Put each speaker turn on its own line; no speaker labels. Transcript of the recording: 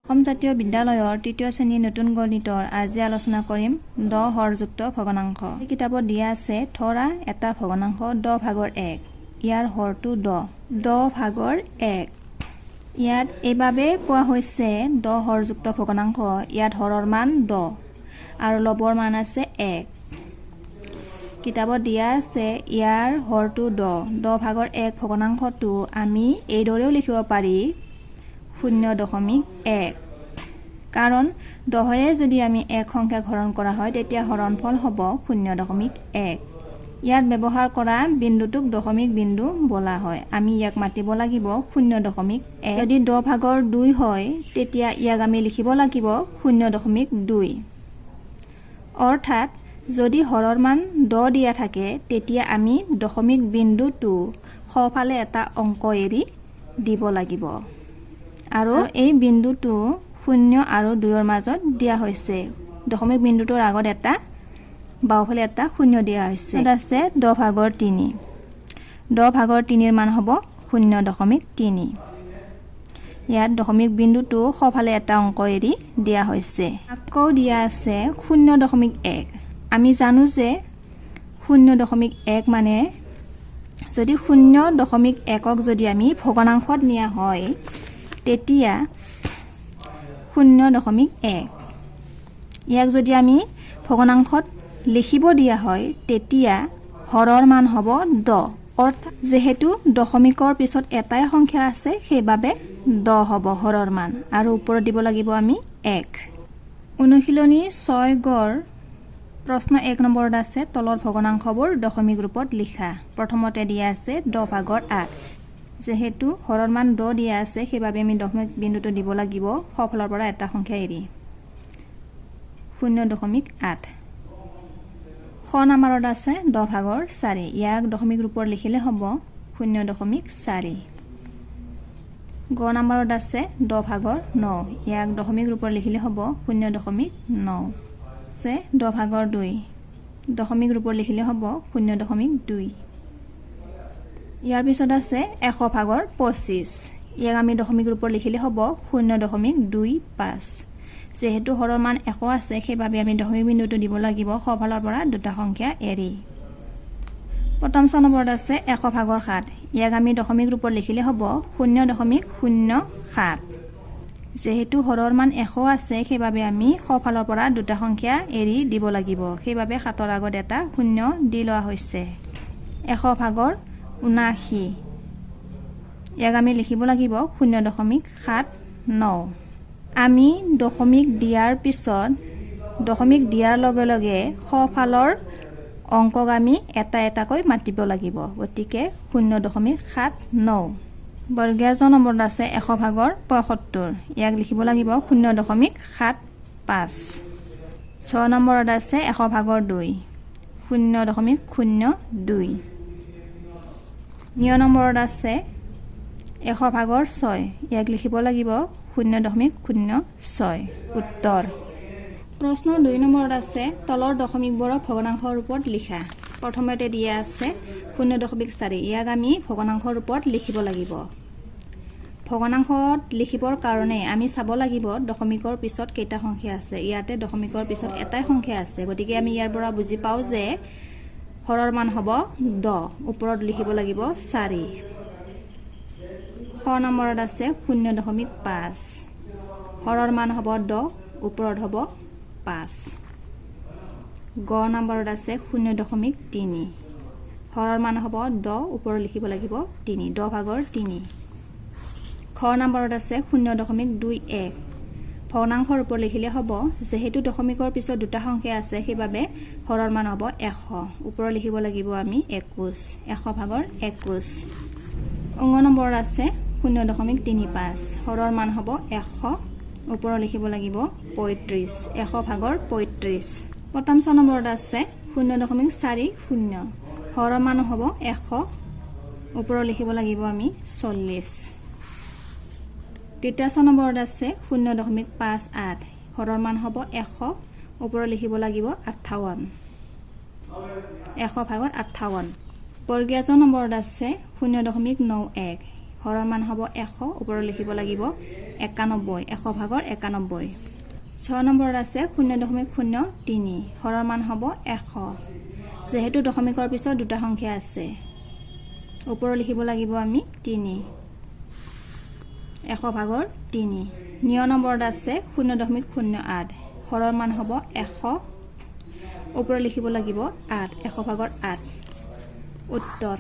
অসম জাতীয় বিদ্যালয়ৰ তৃতীয় শ্ৰেণীৰ নতুন গণিতৰ আজি আলোচনা কৰিম 10 হৰযুক্ত ভগ্নাংশ। এই কিতাপত দিয়া আছে ধৰা এটা ভগ্নাংশ 10 ভাগৰ 1, ইয়াৰ হৰটো 10 ভাগৰ 1। ইয়াত এইভাবে কোৱা হৈছে 10 হৰযুক্ত ভগ্নাংশ, ইয়াত হৰৰ মান 10 আৰু লবৰ মান আছে 1। কিতাপত দিয়া আছে ইয়াৰ হৰটো 10 ভাগৰ 1 ভগ্নাংশটো আমি এইদৰেও লিখিব পাৰি 0.1, কাৰণ 10ৰে যদি আমি 1 সংখ্যাক হৰণ কৰা হয় তেতিয়া হৰণফল হ'ব 0.1। ইয়াত ব্যৱহাৰ কৰা বিন্দুটোক দশমিক বিন্দু বোলা হয়। আমি ইয়াক মাতিব লাগিব 0.1। যদি 10 ভাগৰ 2 হয় তেতিয়া ইয়াক আমি লিখিব লাগিব 0.2। অৰ্থাৎ যদি হৰৰ মান 10 দিয়া থাকে তেতিয়া আমি দশমিক বিন্দুটো সোঁফালে এটা অংক এৰি দিব লাগিব, আৰু এই বিন্দুটো 0 আৰু 2ৰ মাজত দিয়া হৈছে। দশমিক বিন্দুটোৰ আগত এটা বাওঁফালে এটা 0 দিয়া হৈছে। তাত আছে 10 ভাগৰ 3। 10 ভাগৰ 3ৰ মান হ'ব 0.3। ইয়াত দশমিক বিন্দুটো সোঁফালে এটা অংক এৰি দিয়া হৈছে। আকৌ দিয়া আছে 0.1। আমি জানো যে 0.1 মানে যদি 0.1ক যদি আমি ভগ্নাংশত নিয়া হয় তেতিয়া 0.1। ইয়াক যদি আমি ভগ্নাংশত লিখিব দিয়া হয় তেতিয়া হৰৰ মান হ'ব 10। অৰ্থাৎ যেহেতু দশমিকৰ পিছত এটাই সংখ্যা আছে সেইবাবে 10 হ'ব হৰৰ মান, আৰু ওপৰত দিব লাগিব আমি 1। অনুশীলনী 6 গড় প্ৰশ্ন 1 নম্বৰত আছে তলৰ ভগ্নাংশবোৰ দশমিক ৰূপত লিখা। প্ৰথমতে দিয়া আছে 10 ভাগৰ 8। যেহেতু হৰৰ মান 10 দিয়া আছে সেইবাবে আমি দশমিক বিন্দুটো দিব লাগিব সোঁফালৰ পৰা এটা সংখ্যা এৰি 0.8। খ নম্বৰত আছে 10 ভাগৰ 4। ইয়াক দশমিক ৰূপত লিখিলে হ'ব 0.4। গ নম্বৰত আছে 10 ভাগৰ 9। ইয়াক দশমিক ৰূপত লিখিলে হ'ব 0.9। 10 ভাগৰ 2। দশমিক ৰূপত লিখিলে হ'ব 0.2। ইয়াৰ পিছত আছে 100 ভাগৰ 25। ইয়াক আমি দশমিক ৰূপত লিখিলে হ'ব 0.25। যেহেতু হৰৰ মান 100 আছে সেইবাবে আমি দশমিক বিন্দুটো দিব লাগিব সোঁফালৰ পৰা দুটা সংখ্যা এৰি। প্ৰথম নম্বৰত আছে 100 ভাগৰ 7। ইয়াক আমি দশমিক ৰূপত লিখিলে হ'ব 0.07। যেহেতু হৰৰ মান 100 আছে সেইবাবে আমি সোঁফালৰ পৰা দুটা সংখ্যা এৰি দিব লাগিব, সেইবাবে 7ৰ আগত এটা 0 দি লোৱা হৈছে। 100 ভাগৰ 79। ইয়াক আমি লিখিব লাগিব 0.79। আমি দশমিক দিয়াৰ পিছত দশমিক দিয়াৰ লগে লগে সোঁফালৰ অংকক আমি এটা এটাকৈ মাতিব লাগিব, গতিকে 0.79। বৰ্গীয় জ নম্বৰত আছে 100 ভাগৰ 75। ইয়াক লিখিব লাগিব 0.75। 6 নম্বৰত আছে 100 ভাগৰ 2, 0.02। 9 নম্বৰত আছে 100 ভাগৰ 6। ইয়াক লিখিব লাগিব 0.06। উত্তৰ। প্ৰশ্ন 2 নম্বৰত আছে তলৰ দশমিকবোৰক ভগ্নাংশৰ ৰূপত লিখা। প্ৰথমতে দিয়া আছে 0.4। ইয়াক আমি ভগ্নাংশৰ ৰূপত লিখিব লাগিব। ভগ্নাংশত লিখিবৰ কাৰণে আমি চাব লাগিব দশমিকৰ পিছত কেইটা সংখ্যা আছে। ইয়াতে দশমিকৰ পিছত এটাই সংখ্যা আছে, গতিকে আমি ইয়াৰ পৰা বুজি পাওঁ যে হৰৰ মান হ'ব 10। ওপৰত লিখিব লাগিব 4। খ নম্বৰত আছে 0.5। হৰৰ মান হ'ব 10, ওপৰত হ'ব 5। গ নম্বৰত আছে 0.3। হৰৰ মান হ'ব 10, ওপৰত লিখিব লাগিব 3। 10 ভাগৰ 3। খ নম্বৰত আছে 0.21। ভগ্নাংশৰ ওপৰত লিখিলে হ'ব যেহেতু দশমিকৰ পিছত দুটা সংখ্যা আছে সেইবাবে হৰৰ মান হ'ব 100। ওপৰত লিখিব লাগিব আমি 21। 100 ভাগৰ 21। অংগ নম্বৰত আছে 0.35। হৰৰ মান হ'ব 100। ওপৰত লিখিব লাগিব 35। 100 ভাগৰ 35। প্ৰথম ছ নম্বৰত আছে 0.40। হৰৰ মান হ'ব 100। ওপৰত লিখিব লাগিব আমি 40। তৃতীয় ছ নম্বৰত আছে 0.58। হৰৰ মান হ'ব 100। ওপৰত লিখিব লাগিব 58। 100 ভাগৰ 58। বৰ্গীয় জ নম্বৰত আছে 0.91। হৰৰ মান হ'ব 100 ওপৰত লিখিব লাগিব 91 100 ভাগৰ 91 6 নম্বৰত আছে 0.03 হৰৰ মান হ'ব 100 যেহেতু দশমিকৰ পিছত দুটা সংখ্যা আছে ওপৰত লিখিব লাগিব আমি 3 100 ভাগৰ 3 9 নম্বৰত আছে 0.08 হৰৰ মান হ'ব 100 ওপৰত লিখিব লাগিব 8 100 ভাগৰ 8 উত্তৰ